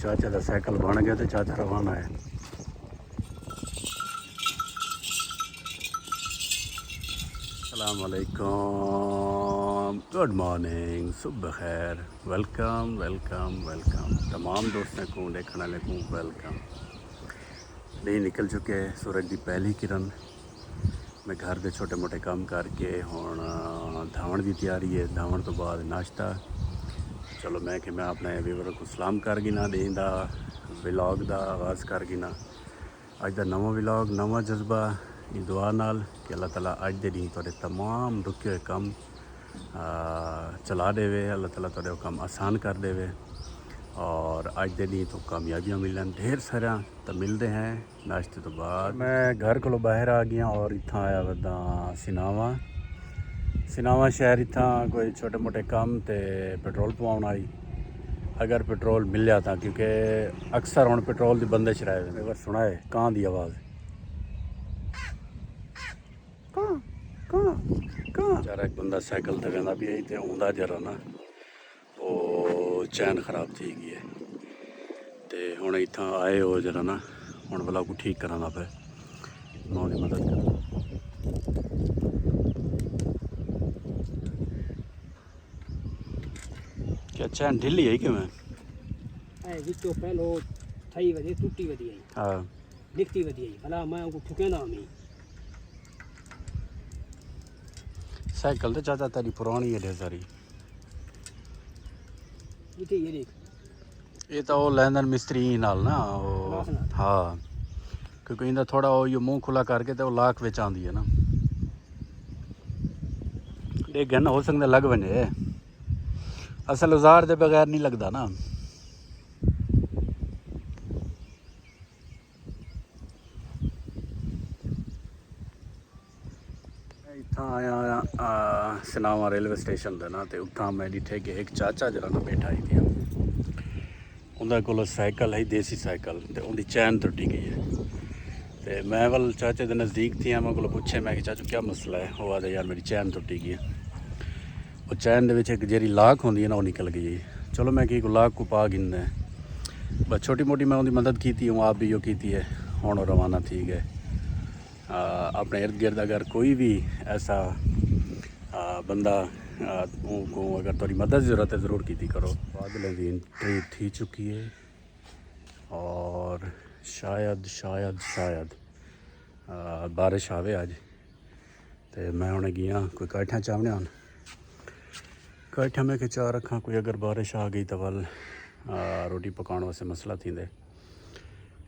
चाचा का साइकिल बन गया तो चाचा रवाना है। अस्सलाम वालेकुम, गुड मॉर्निंग, सुबह खैर, वेलकम वेलकम वेलकम तमाम दोस्तों को देखने वाले को वेलकम। दिन निकल चुके हैं, सूरज की पहली किरण। मैं घर के छोटे मोटे काम करके हुण धावण की तैयारी है। धावण तो बाद नाश्ता। चलो मैं कि मैं अपने व्यूवर को सलाम कर गिना देंदा व्लॉग का आगाज़ कर गिना। अज का नवा व्लॉग, नवा जज्बा दुआ नाल कि अल्लाह ताला अज के दिन तुहाडे तमाम रुके हुए काम चला देवे। अल्लाह ताला तुहाडे काम आसान कर देवे और अज के दिन तो कामयाबियाँ मिलन ढेर सारा। तो मिलते हैं नाश्ते तो बाद। मैं घर को बाहर आ गया और इतना आया वदा सिनावा शहर। इतना कोई छोटे मोटे काम तो पेट्रोल पवाउण आई। अगर पेट्रोल मिल जाता, क्योंकि अक्सर हुण पेट्रोल की बंदिश रहे। अगर सुनाए कां की आवाज़, बेचारा एक बंदा साइकिल ते वेंदा भी तो आउंदा जरा ना वो चैन खराब थी गई है। तो हुण इत्थां आए हो जरा ना, हुण भला को ठीक कराना पे, मैं उहदी मदद करा। क्या चैन ढिली है कि मैं विचों पहलो थई वधी टूटी वधी आई। हाँ निकती वधी आई। भला मैं उनको ठुकेंदा नहीं। साइकिल तो चाचा तेरी पुरानी है ढेर सारी। इथे ये देख, ये तो वो लैंदन मिस्त्री नाल ना वो। हाँ, क्योंकि इनका थोड़ा वो ये मुँह खुला करके तो वो लाख विच आंदी है ना। ये गन हो सकता लग वने, असल औजार के बगैर नहीं लगता ना। इतना आया सिनावा रेलवे स्टेशन से ना, तो उतना मैं डिठे कि एक चाचा जरा ना बैठा ही थी। उनके को साइकिल है, देसी साइकिल, तो उनकी चैन टुटी गई है। तो मैं वाल चाचे के नज़दीक थी, मैं को पूछे, मैं कि चाचू क्या मसला है। वो आदे यार मेरी चैन टुटी गई है। वो चैन दे विच एक जेरी लाक होंदी है ना, वो निकल गई। चलो मैं कि लाक को पा गिनना है, बस छोटी मोटी मैं उनकी मदद की थी। हूँ आप भी यो की है। हुण रवाना थी गए। अपने इर्द गिर्द अगर कोई भी ऐसा बंदा को अगर थोड़ी मदद ज़रूरत है ज़रूर की करो। बादलों की एंट्री थी चुकी है और शायद शायद शायद बारिश आवे अज। तो मैं हुणे गया कोई काठियाँ चावने आन काठियाँ में चाह रखा। कोई अगर बारिश आ गई तो वल रोटी पकाने वास्ते मसला थी।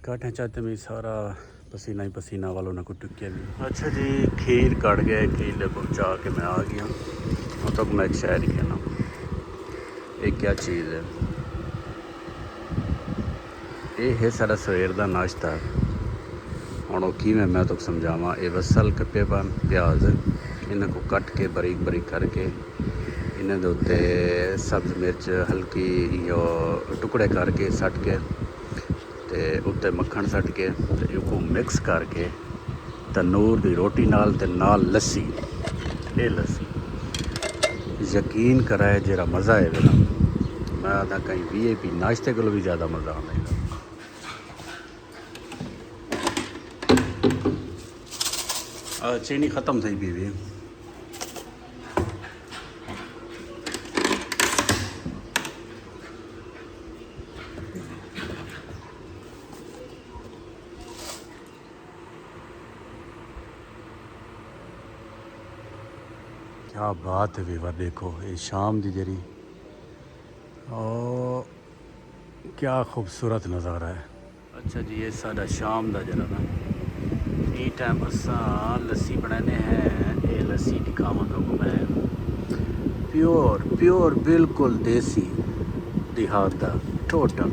काठियाँ चाहते में सारा पसीना ही पसीना वालों ने को टुकिया भी। अच्छा जी, खीर कट गए। खीर पहुँचा के मैं आ गया। अब तक मैं एक शहर ही कहना, ये क्या चीज़ है। ये है सारा सवेर का नाश्ता। हुण कि मैं तो समझावा। ये वसल कप्पे पान प्याज इन्हें को कट के बारीक बारीक करके इन्हें दे उत्ते सब्ज़ मिर्च हल्की यो टुकड़े करके सट के ते उत्ते मक्खन सट के इसको मिक्स करके तनूर की रोटी नाल ते नाल लस्सी। ये लस्सी यकीन कराए जरा मज़ा है ना। मैं आदा कहीं VIP नाश्ते को भी ज़्यादा मज़ा आता है। चीनी ख़त्म थी पी भी। क्या बात है वीवर, देखो ये शाम की जरी और क्या खूबसूरत नज़ारा है। अच्छा जी, ये सारा शाम का जरा ना ये टाइम असा लस्सी बनाने हैं। ये लस्सी दिखावांगा को मैं, प्योर प्योर बिल्कुल देसी देहात का टोटल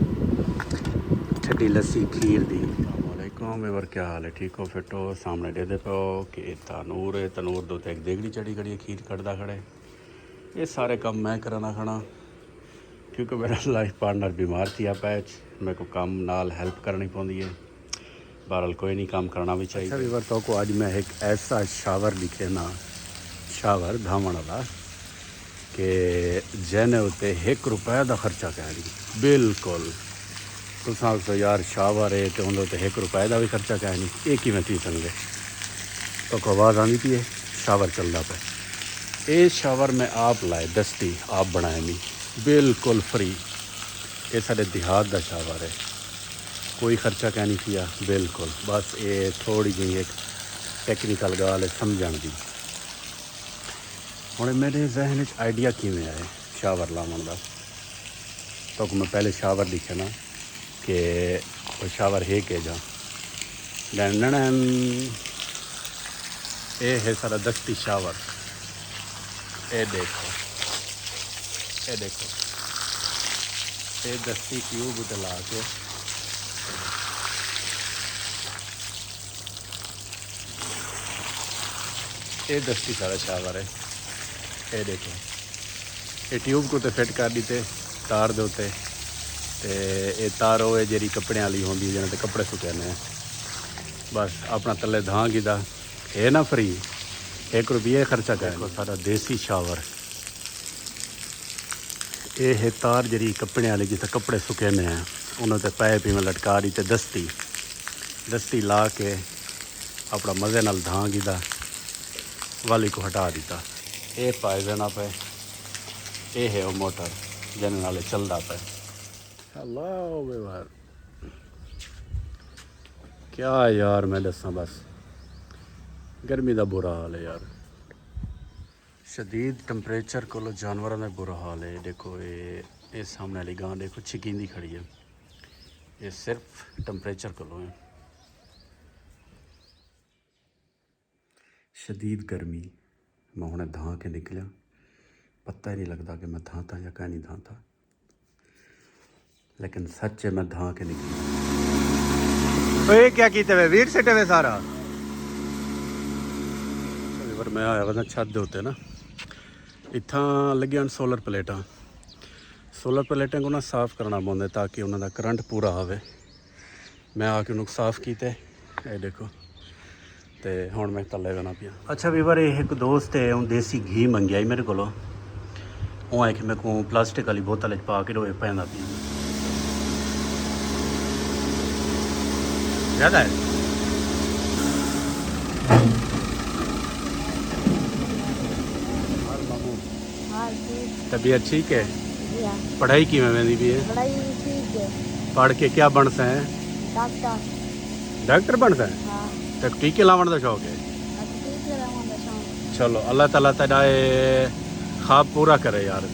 ठंडी लस्सी खीर दी। वालेकुम वीवर, क्या हाल है, ठीक हो, फिट हो। सामने दे दे पाओ कि तनूर है। तनूर दो एक देगड़ी चढ़ी खड़ी है, खीर कटदा खड़े। ये सारे काम मैं कराना खाना, क्योंकि मेरा लाइफ पार्टनर बीमार थी। पैच मेरे को काम नाल हेल्प करनी पौंदी है। बहरहाल कोई नहीं, काम करना भी चाहिए। अच्छा वीवर, तो को आज मैं एक ऐसा शावर लिखे ना, शावर धावण वाला कि जैने उत्ते ₹1 का खर्चा करी। बिल्कुल तुसां तो यार शावर है तो उन्होंने तो 1 रुपए का भी खर्चा क्या नहीं, ये किवें थी सकदे। तो को आवाज़ आती पी है, शावर चलता पे। ये शावर मैं आप लाए दस्ती, आप बनाए नहीं, बिल्कुल फ्री। ये साढ़े देहात का शावर है, कोई खर्चा क्या नहीं किया, बिल्कुल। बस ये थोड़ी जी एक टेक्निकल गाल है समझण दी। हुण मेरे जहन च आइडिया किवें आए शावर लावन का। तो मैं पहले शावर दिखे ना कि वो शावर है के जा ये है सारा दस्ती शावर। ये देखो, ये देखो, ये दस्ती ट्यूब ला के ये दस्ती सारा शावर है। ये देखो, ये ट्यूब को तो फिट कर दी तार दे उत्ते ते ये तार होए जी कपड़े वाली होंदी जिन्हें ते कपड़े सुकाने हैं। बस अपना तले धां गिदा है ना फ्री, 1 रुपये खर्चा करो सारा देसी शावर। ये है तार जी कपड़े वाली जिसे कपड़े सुकाने हैं उन्होंने पाइप में लटका दी ते दस्ती ला के अपना मज़े नाल धां गिदा वाली को हटा दिता। ये पाए देना पे, ये है वो मोटर जिन नाल चलता पे। हेलो बेवार, क्या यार मैं दसा, बस गर्मी का बुरा हाल है यार। शदीद टंपरेचर को जानवरों का बुरा हाल है। देखो ये सामने वाली गां देखो छिकींदी खड़ी है, ये सिर्फ टंपरेचर को है। शदीद गर्मी, मैं हुणे धां के निकलिया, पता ही नहीं लगता कि मैं धां था या क्या नहीं धां था, लेकिन सच है मैं धां के निकलिया। तो ये क्या कीते वे वीर सेटे वे सारा पर मैं आया वा छत दे उत्ते ना, इत्थां लगियां सोलर प्लेटां। सोलर प्लेटां को ना साफ करना पौंदा ताकि उन्हों का करंट पूरा आवे। मैं आके उन्होंने साफ किते, ये देखो, तो हुण मैं थल्ले बना पिया। अच्छा वीवर, ये एक दोस्त है उन देसी घी मंगया ही मेरे को, वो है कि मेरे को प्लास्टिक वाली बोतल पा के रोए पैंदा पिया ज़्यादा है। तबीयत ठीक है? पढ़ाई की में भी है? पढ़ाई ठीक है। पढ़ के क्या बन सा है? डॉक्टर। डॉक्टर बन सा है? हाँ। तो टीके लावन का शौक है? टीके लावन का शौक। चलो अल्लाह ताला तेरा ख्वाब पूरा करे यार।